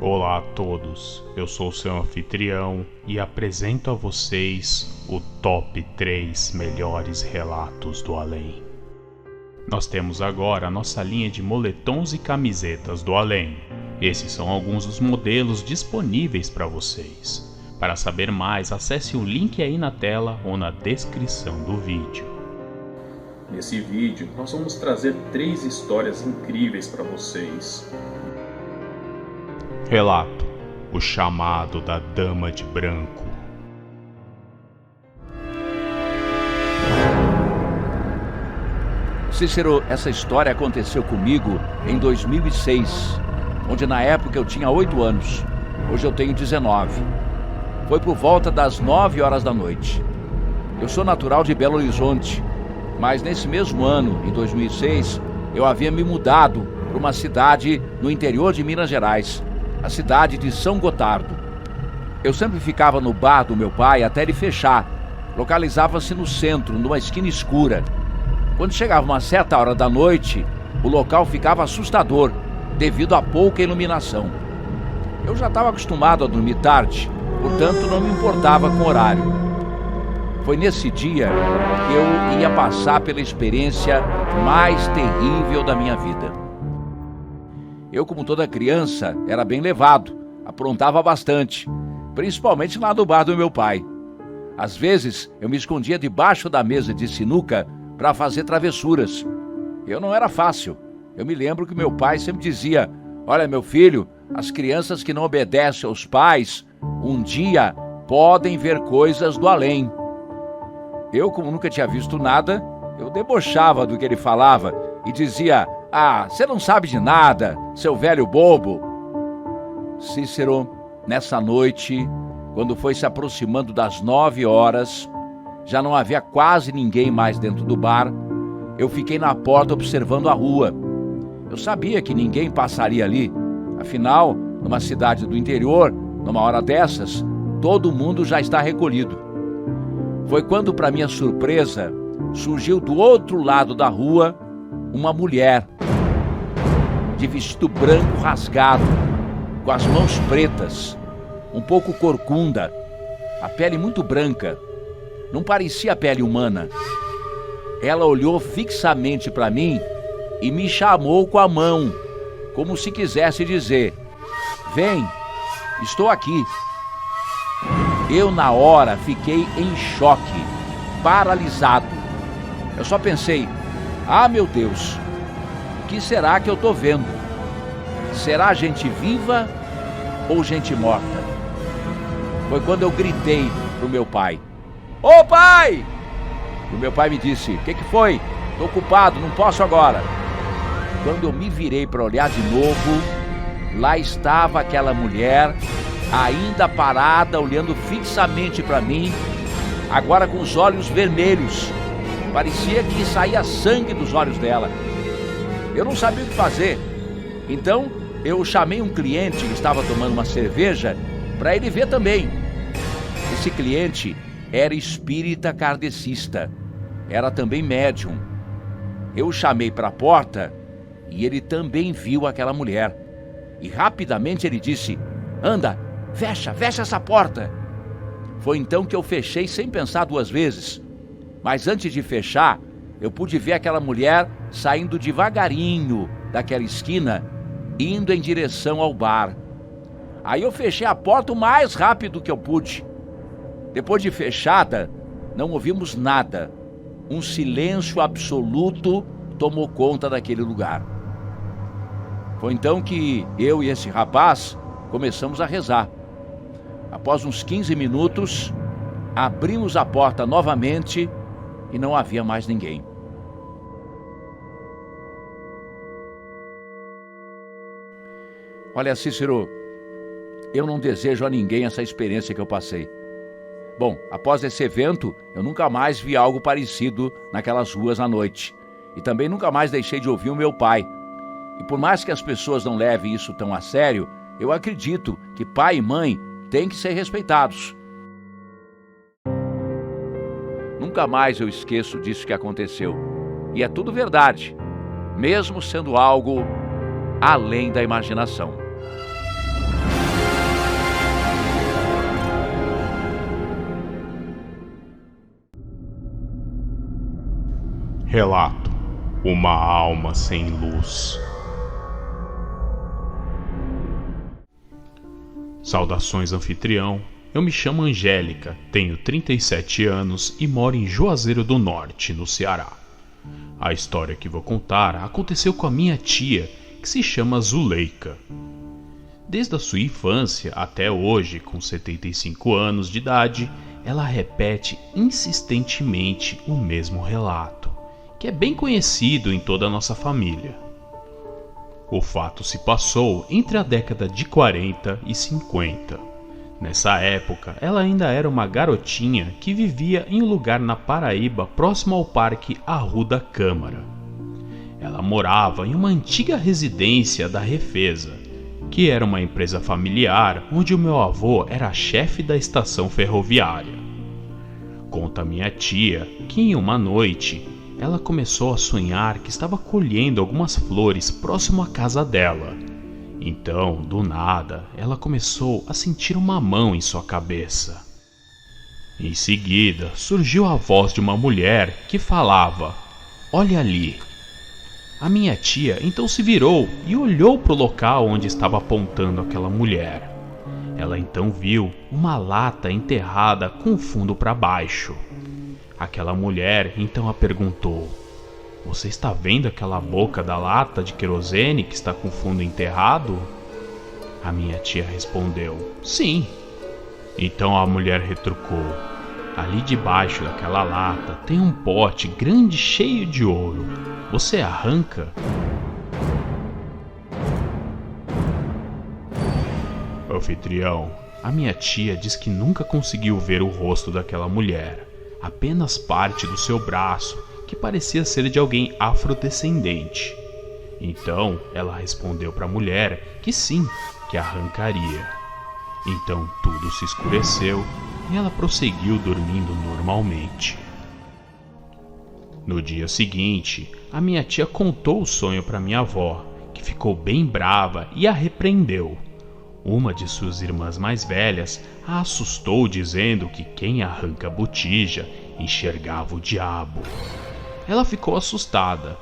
Olá a todos, eu sou seu anfitrião e apresento a vocês o Top 3 melhores relatos do além. Nós temos agora a nossa linha de moletons e camisetas do além. Esses são alguns dos modelos disponíveis para vocês. Para saber mais, acesse o link aí na tela ou na descrição do vídeo. Nesse vídeo, nós vamos trazer 3 histórias incríveis para vocês. Relato: o chamado da Dama de Branco. Cícero, essa história aconteceu comigo em 2006, onde na época eu tinha 8 anos, hoje eu tenho 19. Foi por volta das 9 horas da noite. Eu sou natural de Belo Horizonte, mas nesse mesmo ano, em 2006, eu havia me mudado para uma cidade no interior de Minas Gerais, a cidade de São Gotardo. Eu sempre ficava no bar do meu pai até ele fechar. Localizava-se no centro, numa esquina escura. Quando chegava uma certa hora da noite, o local ficava assustador, devido a pouca iluminação. Eu já estava acostumado a dormir tarde, portanto não me importava com o horário. Foi nesse dia que eu ia passar pela experiência mais terrível da minha vida. Eu, como toda criança, era bem levado, aprontava bastante, principalmente lá no bar do meu pai. Às vezes, eu me escondia debaixo da mesa de sinuca para fazer travessuras. Eu não era fácil. Eu me lembro que meu pai sempre dizia: "Olha, meu filho, as crianças que não obedecem aos pais, um dia podem ver coisas do além." Eu, como nunca tinha visto nada, eu debochava do que ele falava e dizia: "Ah, você não sabe de nada, seu velho bobo." Cícero, nessa noite, quando foi se aproximando das 9 horas, já não havia quase ninguém mais dentro do bar. Eu fiquei na porta observando a rua. Eu sabia que ninguém passaria ali. Afinal, numa cidade do interior, numa hora dessas, todo mundo já está recolhido. Foi quando, para minha surpresa, surgiu do outro lado da rua uma mulher, de vestido branco rasgado, com as mãos pretas, um pouco corcunda, a pele muito branca, não parecia pele humana. Ela olhou fixamente para mim e me chamou com a mão, como se quisesse dizer: "Vem, estou aqui." Eu, na hora, fiquei em choque, paralisado. Eu só pensei: "Ah, meu Deus, o que será que eu estou vendo? Será gente viva ou gente morta?" Foi quando eu gritei pro meu pai: "Ô pai!" E o meu pai me disse: "O que foi? Estou ocupado, não posso agora." Quando eu me virei para olhar de novo, lá estava aquela mulher, ainda parada, olhando fixamente para mim, agora com os olhos vermelhos. Parecia que saía sangue dos olhos dela. Eu não sabia o que fazer. Então eu chamei um cliente que estava tomando uma cerveja para ele ver também. Esse cliente era espírita kardecista, era também médium. Eu o chamei para a porta e ele também viu aquela mulher. E rapidamente ele disse: "Anda, fecha essa porta." Foi então que eu fechei sem pensar 2 vezes. Mas antes de fechar, eu pude ver aquela mulher saindo devagarinho daquela esquina, indo em direção ao bar. Aí eu fechei a porta o mais rápido que eu pude. Depois de fechada, não ouvimos nada. Um silêncio absoluto tomou conta daquele lugar. Foi então que eu e esse rapaz começamos a rezar. Após uns 15 minutos, abrimos a porta novamente e não havia mais ninguém. Olha, Cícero, eu não desejo a ninguém essa experiência que eu passei. Bom, após esse evento, eu nunca mais vi algo parecido naquelas ruas à noite. E também nunca mais deixei de ouvir o meu pai. E por mais que as pessoas não levem isso tão a sério, eu acredito que pai e mãe têm que ser respeitados. Nunca mais eu esqueço disso que aconteceu. E é tudo verdade, mesmo sendo algo além da imaginação. Relato: uma alma sem luz. Saudações, anfitrião. Eu me chamo Angélica, tenho 37 anos e moro em Juazeiro do Norte, no Ceará. A história que vou contar aconteceu com a minha tia, que se chama Zuleika. Desde a sua infância até hoje, com 75 anos de idade, ela repete insistentemente o mesmo relato, que é bem conhecido em toda a nossa família. O fato se passou entre a década de 40 e 50. Nessa época, ela ainda era uma garotinha que vivia em um lugar na Paraíba próximo ao Parque Arruda Câmara. Ela morava em uma antiga residência da Refesa, que era uma empresa familiar onde o meu avô era chefe da estação ferroviária. Conta minha tia que em uma noite ela começou a sonhar que estava colhendo algumas flores próximo à casa dela. Então, do nada, ela começou a sentir uma mão em sua cabeça. Em seguida, surgiu a voz de uma mulher que falava: "Olha ali." A minha tia então se virou e olhou para o local onde estava apontando aquela mulher. Ela então viu uma lata enterrada com o fundo para baixo. Aquela mulher então a perguntou: "Você está vendo aquela boca da lata de querosene que está com o fundo enterrado?" A minha tia respondeu: "Sim." Então a mulher retrucou: "Ali debaixo daquela lata tem um pote grande cheio de ouro. Você arranca?" Anfitrião, a minha tia diz que nunca conseguiu ver o rosto daquela mulher, apenas parte do seu braço, que parecia ser de alguém afrodescendente. Então ela respondeu para a mulher que sim, que arrancaria. Então tudo se escureceu e ela prosseguiu dormindo normalmente. No dia seguinte, a minha tia contou o sonho para minha avó, que ficou bem brava e a repreendeu. Uma de suas irmãs mais velhas a assustou dizendo que quem arranca a botija enxergava o diabo. Ela ficou assustada,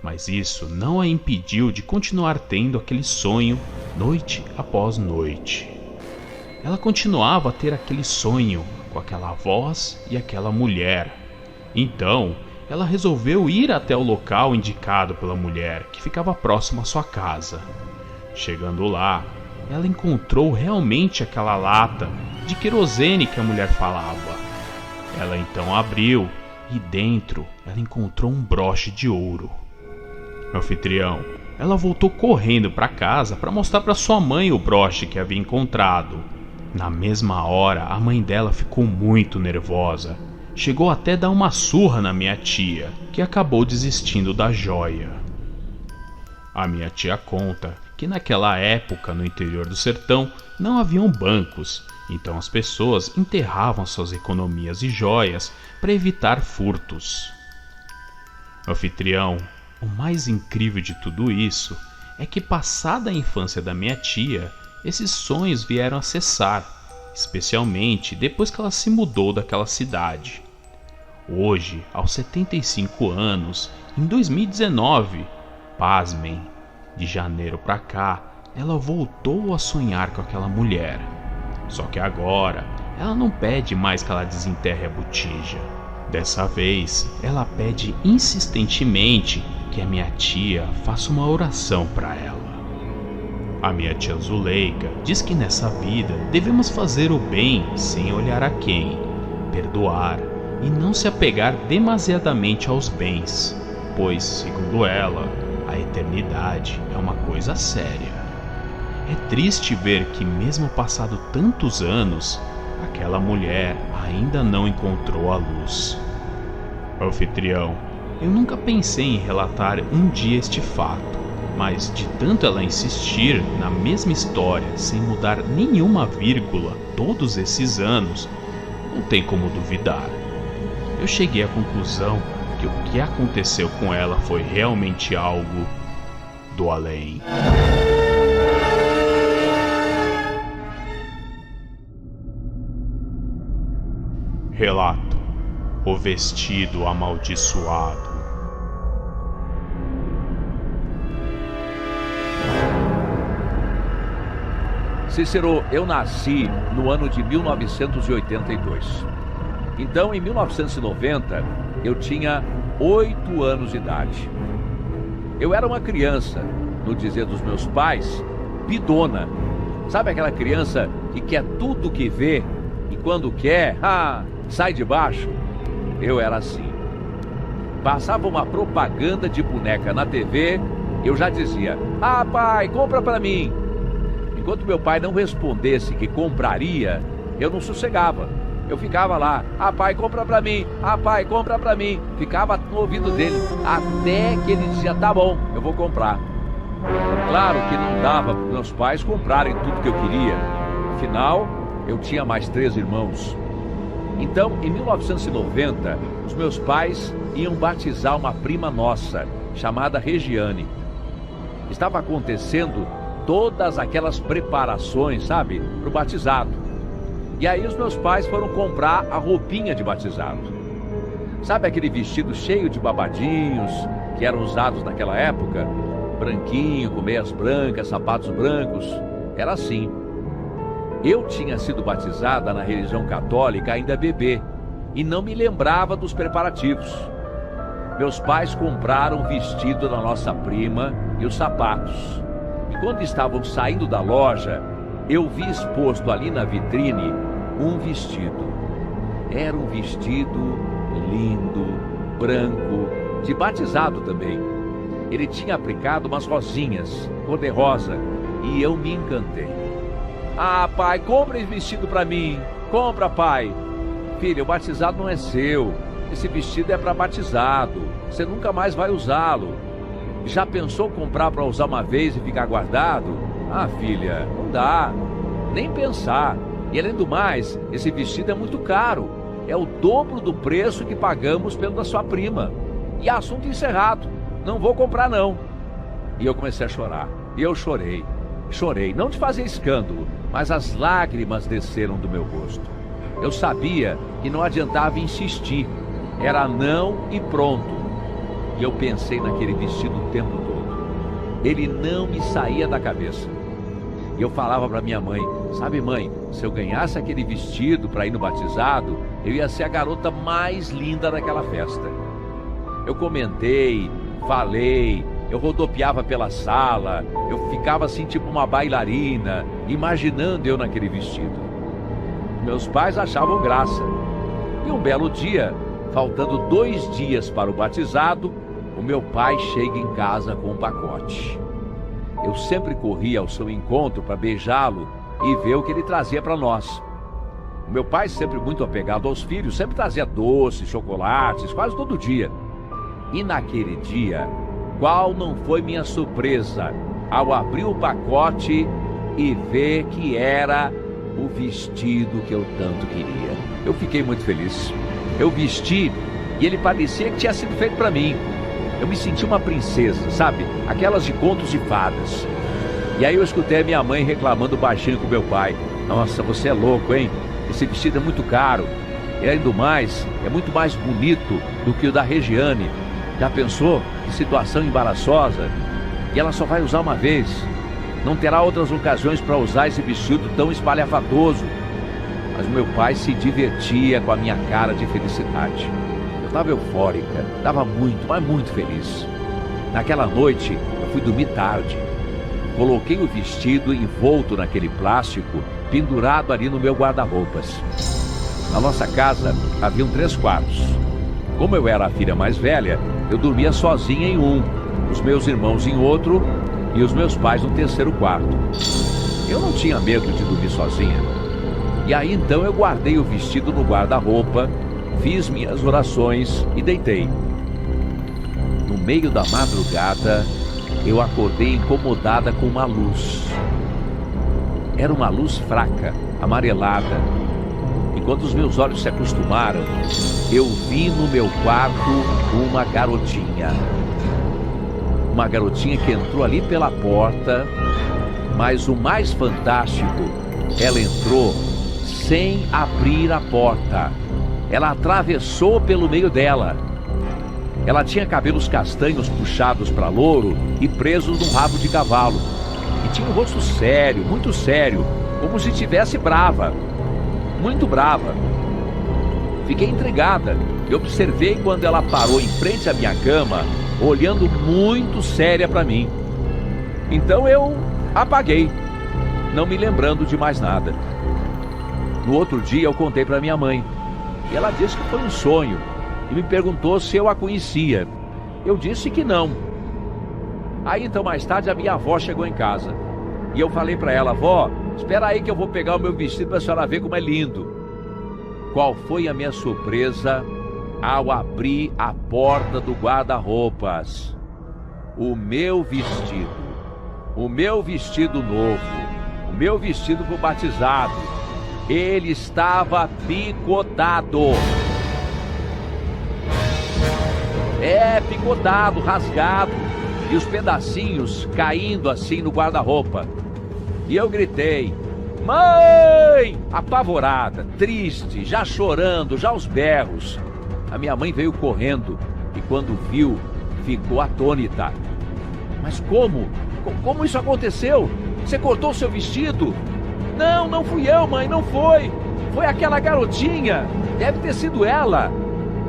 mas isso não a impediu de continuar tendo aquele sonho noite após noite. Ela continuava a ter aquele sonho com aquela voz e aquela mulher. Então, ela resolveu ir até o local indicado pela mulher, que ficava próximo à sua casa. Chegando lá, ela encontrou realmente aquela lata de querosene que a mulher falava. Ela então abriu e dentro ela encontrou um broche de ouro. Anfitrião, ela voltou correndo para casa para mostrar para sua mãe o broche que havia encontrado. Na mesma hora, a mãe dela ficou muito nervosa. Chegou até a dar uma surra na minha tia, que acabou desistindo da joia. A minha tia conta que naquela época, no interior do sertão, não haviam bancos, então as pessoas enterravam suas economias e joias para evitar furtos. Anfitrião, o mais incrível de tudo isso é que, passada a infância da minha tia, esses sonhos vieram a cessar, especialmente depois que ela se mudou daquela cidade. Hoje, aos 75 anos, em 2019, pasmem, de janeiro pra cá, ela voltou a sonhar com aquela mulher. Só que agora, ela não pede mais que ela desenterre a botija. Dessa vez, ela pede insistentemente que a minha tia faça uma oração para ela. A minha tia Zuleika diz que nessa vida devemos fazer o bem sem olhar a quem, perdoar e não se apegar demasiadamente aos bens, pois, segundo ela, a eternidade é uma coisa séria. É triste ver que, mesmo passado tantos anos, aquela mulher ainda não encontrou a luz. Anfitrião, eu nunca pensei em relatar um dia este fato, mas de tanto ela insistir na mesma história sem mudar nenhuma vírgula todos esses anos, não tem como duvidar. Eu cheguei à conclusão que o que aconteceu com ela foi realmente algo do além. Relato: o vestido amaldiçoado. Cícero, eu nasci no ano de 1982. Então, em 1990, eu tinha 8 anos de idade. Eu era uma criança, no dizer dos meus pais, pidona. Sabe aquela criança que quer tudo que vê e quando quer, sai de baixo? Eu era assim. Passava uma propaganda de boneca na TV, eu já dizia: pai, compra pra mim. Enquanto meu pai não respondesse que compraria, eu não sossegava. Eu ficava lá: pai, compra pra mim. Pai, compra pra mim. Ficava no ouvido dele, até que ele dizia: tá bom, eu vou comprar. Claro que não dava para meus pais comprarem tudo que eu queria. Afinal, eu tinha mais 3 irmãos. Então, em 1990, os meus pais iam batizar uma prima nossa, chamada Regiane. Estava acontecendo todas aquelas preparações, sabe, para o batizado. E aí os meus pais foram comprar a roupinha de batizado. Sabe aquele vestido cheio de babadinhos que eram usados naquela época? Branquinho, com meias brancas, sapatos brancos. Era assim. Eu tinha sido batizada na religião católica ainda bebê e não me lembrava dos preparativos. Meus pais compraram o vestido da nossa prima e os sapatos. E quando estavam saindo da loja, eu vi exposto ali na vitrine um vestido. Era um vestido lindo, branco, de batizado também. Ele tinha aplicado umas rosinhas, cor-de-rosa, e eu me encantei. Pai, compra esse vestido pra mim. Compra, pai. Filha, o batizado não é seu. Esse vestido é para batizado. Você nunca mais vai usá-lo. Já pensou comprar para usar uma vez e ficar guardado? Filha, não dá. Nem pensar. E além do mais, esse vestido é muito caro. É o dobro do preço que pagamos pelo da sua prima. E assunto encerrado. Não vou comprar, não. E eu comecei a chorar. E eu chorei. Chorei, não de fazer escândalo, mas as lágrimas desceram do meu rosto. Eu sabia que não adiantava insistir. Era não e pronto. E eu pensei naquele vestido o tempo todo. Ele não me saía da cabeça. E eu falava para minha mãe: sabe, mãe, se eu ganhasse aquele vestido para ir no batizado, eu ia ser a garota mais linda daquela festa. Eu comentei, falei, eu rodopiava pela sala, eu ficava assim tipo uma bailarina, imaginando eu naquele vestido. Meus pais achavam graça. E um belo dia, faltando 2 dias para o batizado, o meu pai chega em casa com um pacote. Eu sempre corria ao seu encontro para beijá-lo e ver o que ele trazia para nós. O meu pai, sempre muito apegado aos filhos, sempre trazia doces, chocolates, quase todo dia. E naquele dia, qual não foi minha surpresa ao abrir o pacote e ver que era o vestido que eu tanto queria. Eu fiquei muito feliz. Eu vesti e ele parecia que tinha sido feito para mim. Eu me senti uma princesa, sabe? Aquelas de contos de fadas. E aí eu escutei a minha mãe reclamando baixinho com meu pai: nossa, você é louco, hein? Esse vestido é muito caro. E além do mais, é muito mais bonito do que o da Regiane. Já pensou? Que situação embaraçosa. E ela só vai usar uma vez. Não terá outras ocasiões para usar esse vestido tão espalhafatoso. Mas meu pai se divertia com a minha cara de felicidade. Eu estava eufórica, estava muito, mas muito feliz. Naquela noite, eu fui dormir tarde. Coloquei o vestido envolto naquele plástico, pendurado ali no meu guarda-roupas. Na nossa casa, haviam 3 quartos. Como eu era a filha mais velha, eu dormia sozinha em um, os meus irmãos em outro e os meus pais no 3º quarto. Eu não tinha medo de dormir sozinha. E aí então eu guardei o vestido no guarda-roupa, fiz minhas orações e deitei. No meio da madrugada, eu acordei incomodada com uma luz. Era uma luz fraca, amarelada. Enquanto os meus olhos se acostumaram, eu vi no meu quarto uma garotinha. Uma garotinha que entrou ali pela porta, mas o mais fantástico, ela entrou sem abrir a porta. Ela atravessou pelo meio dela. Ela tinha cabelos castanhos puxados para louro e presos num rabo de cavalo. E tinha um rosto sério, muito sério, como se estivesse brava, muito brava. Fiquei intrigada e observei quando ela parou em frente à minha cama, olhando muito séria para mim. Então eu apaguei, não me lembrando de mais nada. No outro dia eu contei para minha mãe e ela disse que foi um sonho e me perguntou se eu a conhecia. Eu disse que não. Aí então mais tarde a minha avó chegou em casa e eu falei para ela: vó, espera aí que eu vou pegar o meu vestido para a senhora ver como é lindo. Qual foi a minha surpresa ao abrir a porta do guarda-roupas? O meu vestido novo, o meu vestido pro batizado, ele estava picotado. Picotado, rasgado, e os pedacinhos caindo assim no guarda-roupa. E eu gritei: mãe! Apavorada, triste, já chorando, já aos berros. A minha mãe veio correndo e quando viu, ficou atônita. Mas como? Como isso aconteceu? Você cortou o seu vestido? Não, não fui eu, mãe, não foi. Foi aquela garotinha. Deve ter sido ela.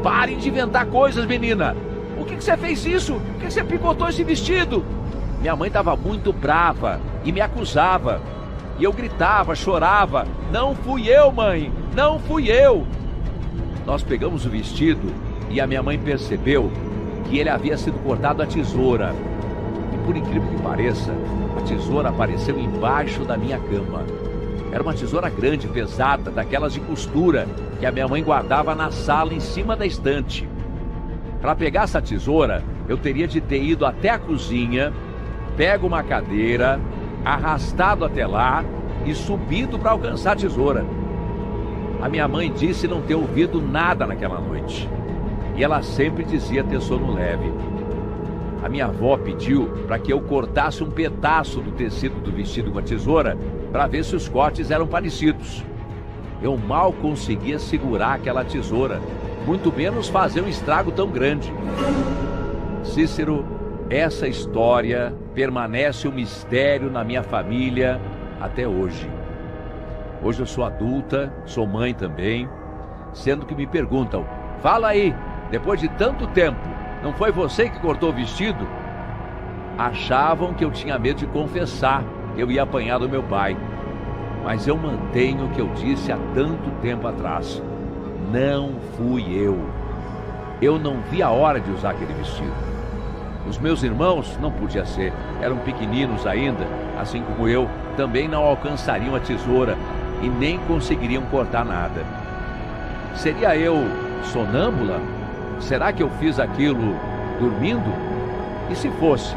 Parem de inventar coisas, menina. Por que você fez isso? Por que você picotou esse vestido? Minha mãe estava muito brava e me acusava. E eu gritava, chorava: não fui eu, mãe, não fui eu. Nós pegamos o vestido e a minha mãe percebeu que ele havia sido cortado à tesoura. E por incrível que pareça, a tesoura apareceu embaixo da minha cama. Era uma tesoura grande, pesada, daquelas de costura, que a minha mãe guardava na sala em cima da estante. Para pegar essa tesoura, eu teria de ter ido até a cozinha, pego uma cadeira, arrastado até lá e subido para alcançar a tesoura. A minha mãe disse não ter ouvido nada naquela noite. E ela sempre dizia ter sono leve. A minha avó pediu para que eu cortasse um pedaço do tecido do vestido com a tesoura para ver se os cortes eram parecidos. Eu mal conseguia segurar aquela tesoura, muito menos fazer um estrago tão grande. Cícero, essa história permanece um mistério na minha família até hoje. Hoje eu sou adulta, sou mãe também, sendo que me perguntam: fala aí, depois de tanto tempo, não foi você que cortou o vestido? Achavam que eu tinha medo de confessar que eu ia apanhar do meu pai. Mas eu mantenho o que eu disse há tanto tempo atrás: não fui eu. Eu não vi a hora de usar aquele vestido. Os meus irmãos não podia ser, eram pequeninos ainda, assim como eu, também não alcançariam a tesoura e nem conseguiriam cortar nada. Seria eu sonâmbula? Será que eu fiz aquilo dormindo? E se fosse,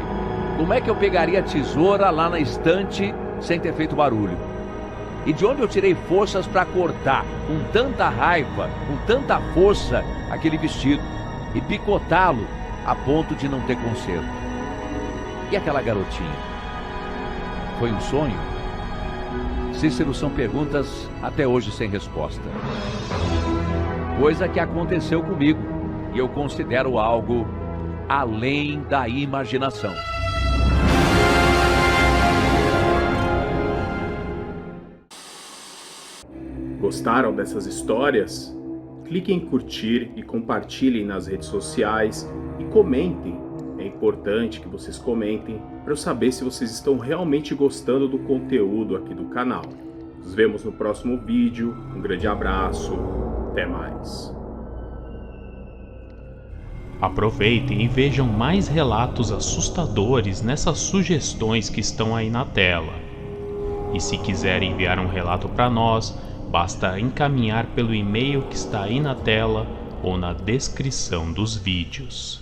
como é que eu pegaria a tesoura lá na estante sem ter feito barulho? E de onde eu tirei forças para cortar com tanta raiva, com tanta força, aquele vestido e picotá-lo a ponto de não ter conserto? E aquela garotinha? Foi um sonho? Cícero, são perguntas até hoje sem resposta. Coisa que aconteceu comigo e eu considero algo além da imaginação. Gostaram dessas histórias? Cliquem em curtir e compartilhem nas redes sociais e comentem. É importante que vocês comentem para eu saber se vocês estão realmente gostando do conteúdo aqui do canal. Nos vemos no próximo vídeo. Um grande abraço. Até mais. Aproveitem e vejam mais relatos assustadores nessas sugestões que estão aí na tela. E se quiserem enviar um relato para nós, basta encaminhar pelo e-mail que está aí na tela ou na descrição dos vídeos.